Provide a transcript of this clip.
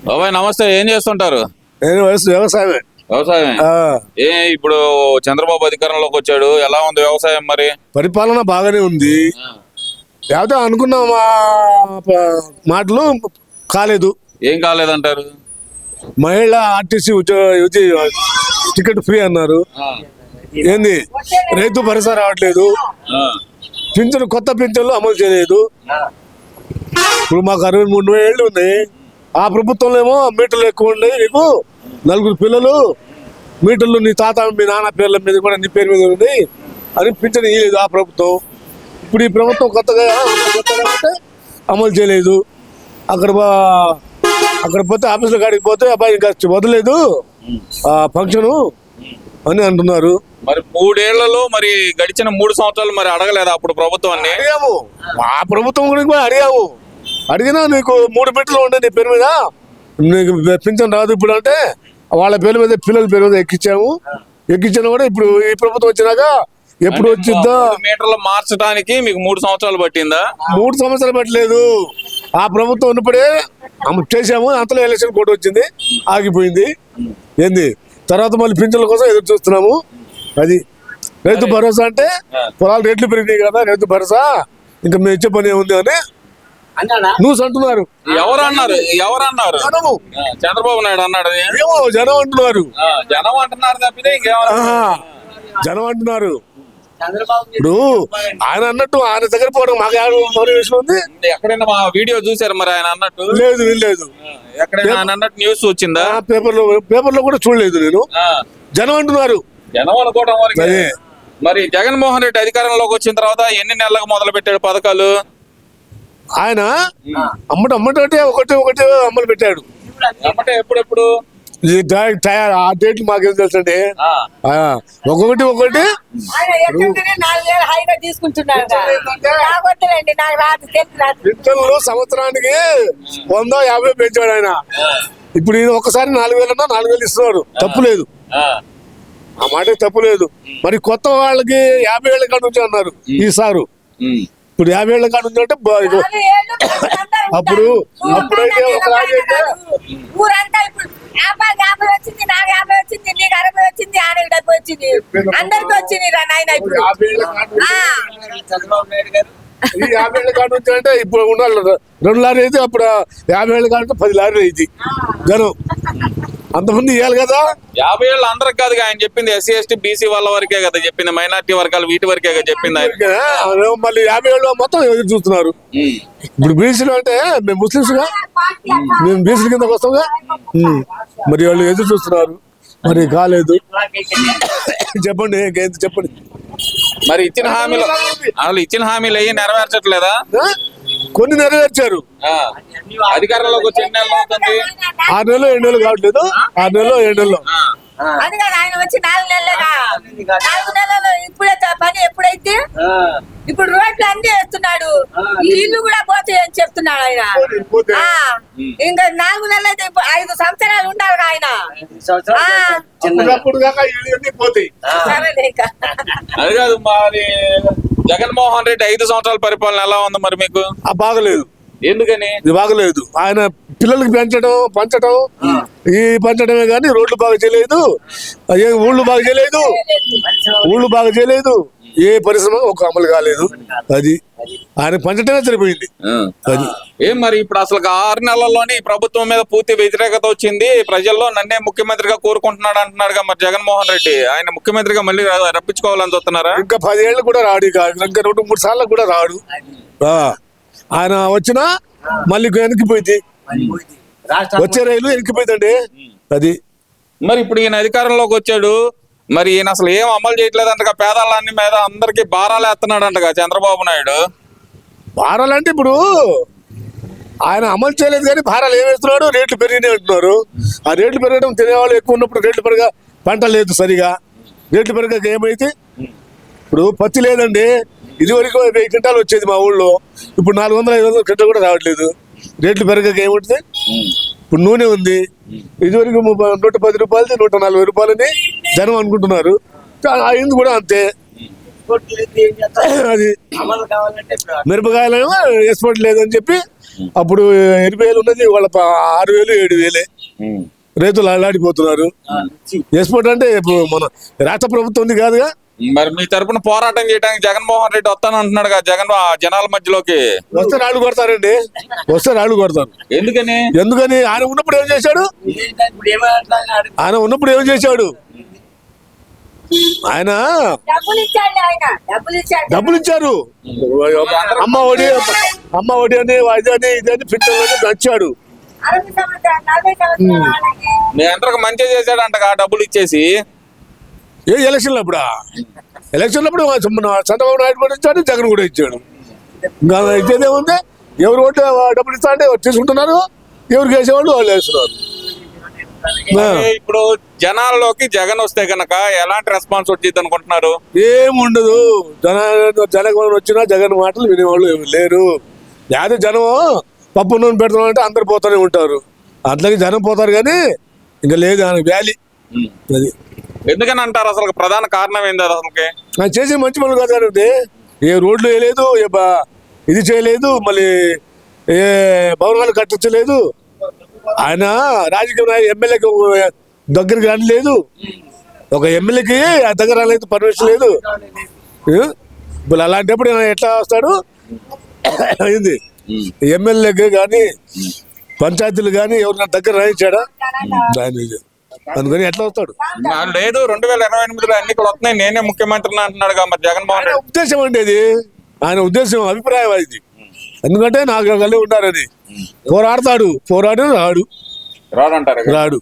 బాబాయ్ నమస్తే, ఏం చేస్తుంటారు? వ్యవసాయమే. వ్యవసాయమే. ఇప్పుడు చంద్రబాబు అధికారంలోకి వచ్చాడు, ఎలా ఉంది వ్యవసాయం? మరి పరిపాలన బాగానే ఉంది. లేకపోతే అనుకున్న మాటలు కాలేదు. ఏం కాలేదంటారు? మహిళ ఆర్టీసీ టికెట్ ఫ్రీ అన్నారు. ఏంది రైతు భరోసా రావట్లేదు. పింఛను కొత్త పింఛన్లు అమలు చేయలేదు. ఇప్పుడు మాకు 63 ఏళ్ళు ఉన్నాయి. ఆ ప్రభుత్వంలో ఏమో మీటర్లు ఎక్కువ ఉన్నాయి, నీకు 4 పిల్లలు, మీటర్లు నీ తాత మీ నాన్న పేర్ల మీద కూడా నీ పేరు మీద ఉంది అని పింఛను ఇవ్వలేదు ఆ ప్రభుత్వం. ఇప్పుడు ఈ ప్రభుత్వం కొత్తగా అంటే అమలు చేయలేదు. అక్కడ పోతే ఆఫీసుల కాడికి పోతే అబ్బాయి ఇంకా వదలేదు ఫంక్షను అని అంటున్నారు. మరి 3 ఏళ్లలో మరి గడిచిన 3 సంవత్సరాలు మరి అడగలేదు అప్పుడు ప్రభుత్వాన్ని? అడిగాము, ఆ ప్రభుత్వం గురించి కూడా అడిగాము. అడిగినా నీకు 3 మీటర్లు ఉండే నీ పేరు మీద నీకు పింఛన్ రాదు ఇప్పుడు అంటే వాళ్ళ పేరు మీద పిల్లల పేరు మీద ఎక్కించాను కూడా. ఇప్పుడు ఈ ప్రభుత్వం వచ్చినాక ఎప్పుడు వచ్చిద్దా? మీటర్లు మార్చడానికి మీకు 3 సంవత్సరాలు పట్టిందా? 3 సంవత్సరాలు పట్టలేదు. ఆ ప్రభుత్వం ఉన్నప్పుడే చేసాము. అంతలో ఎలక్షన్ కోడ్ వచ్చింది, ఆగిపోయింది. ఏంది తర్వాత మళ్ళీ పింఛన్ల కోసం ఎదురు చూస్తున్నాము. అది రైతు భరోసా అంటే పొలాలు రేట్లు పెరిగినాయి కదా, రైతు భరోసా ఇంకా మేము ఇచ్చే పని ఏముంది అని న్యూస్ అంటున్నారు. ఎవరన్నారు? జనము. చంద్రబాబు నాయుడు అన్నాడు. ఏమో జనం అంటున్నారు. జనం అంటున్నారు తప్పితే జనం అంటున్నారు. ఇప్పుడు ఆయన అన్నట్టు ఆయన దగ్గర పోవడం మాకు మోటివేషన్ ఉంది. ఎక్కడైనా మా వీడియో చూసారు మరి ఆయన అన్నట్టు? లేదు. ఎక్కడైనా ఆయన అన్నట్టు న్యూస్ వచ్చిందా? పేపర్లో కూడా చూడలేదు నేను. జనం అంటున్నారు. జనం అనుకోవడం వరకు. మరి జగన్మోహన్ రెడ్డి అధికారంలోకి వచ్చిన తర్వాత ఎన్ని నెలలకు మొదలు పెట్టాడు పథకాలు? ఆయన అమ్మటంటే ఒకటి అమలు పెట్టాడు. ఎప్పుడెప్పుడు ఆ డేట్లు మాకేం తెలుసు అండి. ఒక్కొక్కటి సంవత్సరానికి 150 పెంచాడు ఆయన. ఇప్పుడు ఈయన ఒక్కసారి 4,000 4,000 ఇస్తున్నారు. తప్పులేదు, ఆ మాట తప్పులేదు. మరి కొత్త వాళ్ళకి 50 ఏళ్ళ కాడ నుంచి అన్నారు ఈసారు. ఇప్పుడు 50 ఏళ్ళ కాడ నుంచి అంటే అప్పుడైతే ఒక రాజైతే వచ్చింది, నాకు 50 వచ్చింది, నీకు 60 వచ్చింది, ఆయనకి 70 వచ్చింది, అందరికి వచ్చింది రా నాయన. ఇప్పుడు 50 ఏళ్ళ కాడ నుంచి అంటే ఇప్పుడు ఉండాలి 2 లారీ అయితే అప్పుడు 50 ఏళ్ళ కాడ 10 లారీలు అయింది జనం. అంతమంది ఇవ్వాలి కదా. 50 ఏళ్ళు అందరికి కాదు ఆయన చెప్పింది, SC ST BC వాళ్ళ వరకే కదా చెప్పింది, మైనార్టీ వర్గాలు వీటి వరకే కదా చెప్పింది ఆయన. మళ్ళీ 50 ఏళ్ళు మొత్తం ఎదురు చూస్తున్నారు. ఇప్పుడు బీసీలు అంటే మేము ముస్లింస్ గా, మేము బీసీల కిందకి వస్తాంగా. మరి వాళ్ళు ఎదురు చూస్తున్నారు, మరి కాలేదు. చెప్పండి చెప్పండి. మరి ఇచ్చిన హామీలు అయ్యి నెరవేర్చట్లేదా? కొన్ని నెరవేర్చారు. అధికారంలోకి వచ్చి ఎన్ని నెలలు అవుతుంది? 6 నెలలు 7 నెలలు కావట్లేదు. 6 నెలలు 7 నెలలు. అది కదా ఆయన వచ్చి 4 నెలలుగా. 4 నెలలు ఇప్పుడే పని ఎప్పుడైతే ఇప్పుడు రోడ్లు అన్ని వేస్తున్నాడు, ఇల్లు కూడా పోతాయి అని చెప్తున్నాడు ఆయన. ఇంకా 4 నెలలు అయితే 5 సంవత్సరాలు ఉండాలి ఆయన. అది కాదు మరి జగన్మోహన్ రెడ్డి 5 సంవత్సరాల పరిపాలన ఎలా ఉంది మరి మీకు? బాగలేదు. ఎందుకని? ఇది బాగలేదు. ఆయన పిల్లలకి పంచడం ఈ పంచడమే కానీ రోడ్లు బాగా చేయలేదు, ఊళ్ళు బాగా చేయలేదు, ఏ పరిశ్రమ ఒక అమలు కాలేదు. అది ఆయన పంచడమే సరిపోయింది. అది ఏం మరి ఇప్పుడు అసలు 6 నెలల్లోనే ఈ ప్రభుత్వం మీద పూర్తి వ్యతిరేకత వచ్చింది, ప్రజల్లో నన్నే ముఖ్యమంత్రిగా కోరుకుంటున్నాడు అంటున్నాడుగా మరి జగన్మోహన్ రెడ్డి. ఆయన ముఖ్యమంత్రిగా మళ్ళీ రప్పించుకోవాలని చూస్తున్నారా? ఇంకా 10 ఏళ్ళు కూడా రాడు, ఇంకా 2-3 సార్లు కూడా రాడు. ఆయన వచ్చినా మళ్ళీ వెనక్కిపోయింది, వచ్చే రైలు వెనక్కిపోయిందండి. అది మరి ఇప్పుడు ఈయన అధికారంలోకి వచ్చాడు, మరి ఈయన అసలు ఏం అమలు చేయట్లేదంటగా, పేదలన్నీ మీద అందరికి భారాలు వేస్తున్నాడు అంటగా చంద్రబాబు నాయుడు. భారాలంటే ఇప్పుడు ఆయన అమలు చేయలేదు కానీ భారాలు ఏం వేస్తున్నాడు? రేట్లు పెరిగినాయి అంటున్నారు. ఆ రేట్లు పెరగడం తినేవాళ్ళు ఎక్కువ ఉన్నప్పుడు రేట్లు పెరగ, పంట లేదు సరిగా, రేట్లు పెరగక ఏమైతే ఇప్పుడు పత్తి లేదండి. ఇది వరకు 1000 క్వింటాలు వచ్చేది మా ఊళ్ళో, ఇప్పుడు 400-500 క్వింటాలు కూడా రావట్లేదు. రేట్లు పెరగక ఏముంటుంది? ఇప్పుడు నూనె ఉంది, ఇదివరకు 110 రూపాయలది 140 రూపాయలని జనం అనుకుంటున్నారు. అయింది కూడా అంతే. అది మిరపకాయలేమో ఎక్స్పోర్ట్ లేదని చెప్పి అప్పుడు 8,000 ఉన్నది వాళ్ళ 6,000 7,000 రైతులు అల్లాడిపోతున్నారు. ఎక్స్పోర్ట్ అంటే ఇప్పుడు మన రాష్ట్ర ప్రభుత్వం ఉంది కాదుగా. మరి మీ తరపున పోరాటం చేయడానికి జగన్మోహన్ రెడ్డి వస్తాను అంటున్నాడు కదా జగన్ జనాల మధ్యలోకి. వస్తే రాళ్ళు కొడతారండి, వస్తే రాళ్ళు కొడతారు. ఎందుకని ఆయన ఉన్నప్పుడు ఏం చేశాడు? ఆయన ఉన్నప్పుడు ఏం చేశాడు? ఆయన డబ్బులు ఇచ్చారు. అమ్మ ఒడి అని అది ఇది అని ఫిట్టర్లని నచ్చాడు. మీ అందరికి మంచి చేశాడంట డబ్బులు ఇచ్చేసి. ఏ ఎలక్షన్లు అప్పుడు చంద్రబాబు నాయుడు కూడా ఇచ్చాడు, జగన్ కూడా ఇచ్చాడు. ఇంకా ఇచ్చేదేముంది? ఎవరు ఓటు డబ్బులు ఇస్తా అంటే తీసుకుంటున్నారు, ఎవరికి వేసేవాళ్ళు వాళ్ళు వేస్తున్నారు. ఇప్పుడు జనాల్లోకి జగన్ వస్తే కనుక ఎలాంటి రెస్పాన్స్ వచ్చింది అనుకుంటున్నారు? ఏముండదు. జగన్ వచ్చినా జగన్ మాటలు వినేవాళ్ళు లేరు. లేదా జనం పప్పు నూనె పెడతాం అంటే అందరు పోతూనే ఉంటారు. అట్లాగే జనం పోతారు కానీ ఇంకా లేదు ఆయన వ్యాలీ. అది ఎందుకని అంటారు? అసలు ప్రధాన కారణం ఏంది అసలుకి? ఆయన చేసే మంచి పనులు కాదు కదండి. ఏ రోడ్లు వేయలేదు, ఇది చేయలేదు, మళ్ళీ ఏ భవనాలు కట్టించలేదు. ఆయన రాజకీయ ఎమ్మెల్యేకి దగ్గరికి రాలేదు, ఒక ఎమ్మెల్యేకి దగ్గర రాలేదు, పర్మిషన్ లేదు. ఇప్పుడు అలాంటప్పుడు ఎట్లా వస్తాడు? అయింది ఎమ్మెల్యేకి కానీ పంచాయతీలు కానీ ఎవరైనా దగ్గర రాయించాడా? అందుకని ఎట్లా వస్తాడు? లేదు 2028లో ఎన్నికలు వస్తున్నాయి, నేనే ముఖ్యమంత్రిని అంటున్నాడు మరి జగన్మోహన్ రెడ్డి. ఉద్దేశం అంటే ఇది ఆయన ఉద్దేశం, అభిప్రాయం ఇది. ఎందుకంటే నాకు కలిగి ఉన్నారని పోరాడతాడు, పోరాడి రాడు రాడంటారు. రాడు.